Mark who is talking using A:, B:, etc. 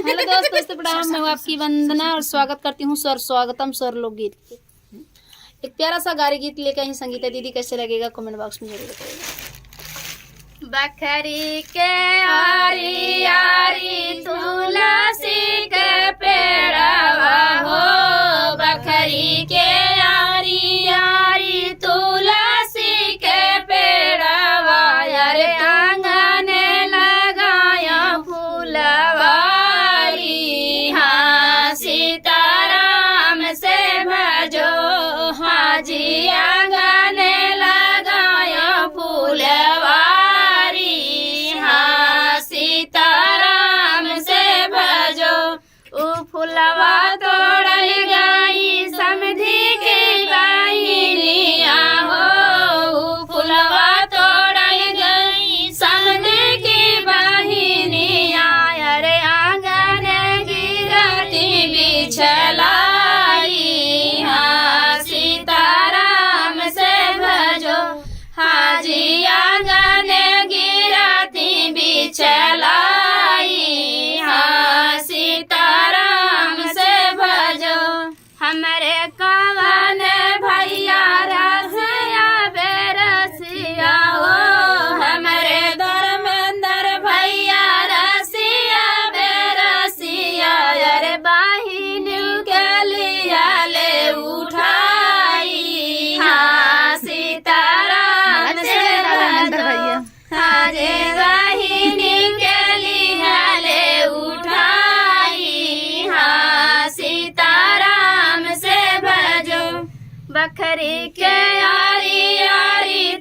A: Hello दोस्तों प्रणाम, मैं हूँ आपकी वंदना और स्वागत करती हूँ स्वर स्वागतम स्वर लोकगीत के। एक प्यारा सा गारी गीत लेकर आई संगीता दीदी, कैसे लगेगा कमेंट बॉक्स में जरूर बताइएगा। बखरी के आरी आरी तुलसी के पेड़वा हो, बखरी के आरी आरी तुलसी के पेड़वा, यारे आंगन लगाया फूलवारी। हाँ सीताराम से भजो, हाजी आंगन लगाया फूलवारी। हाँ सीताराम से भजो, उ फूलवा तोड़ल गई समधी की बहिनिया हो, उ फूलवा तोड़ल गई समधी की बहिनिया, अरे आंगन गिरती बिछलाई। हाँ सीताराम से भजो, हाजी आंगन गिरती बिछलाई। हाँ सीताराम से भजो, हमरे कवन भैया रसिया बेरसिया हो, हमरे धर्मेंद्र भैया रसिया बेरसिया, अरे बहिन के लिया ले उठाई। हाँ सीताराम से भजो, हाँ जे बहिन के लिया ले उठाई। हाँ सीताराम से भजो, बखरी के आरी आरी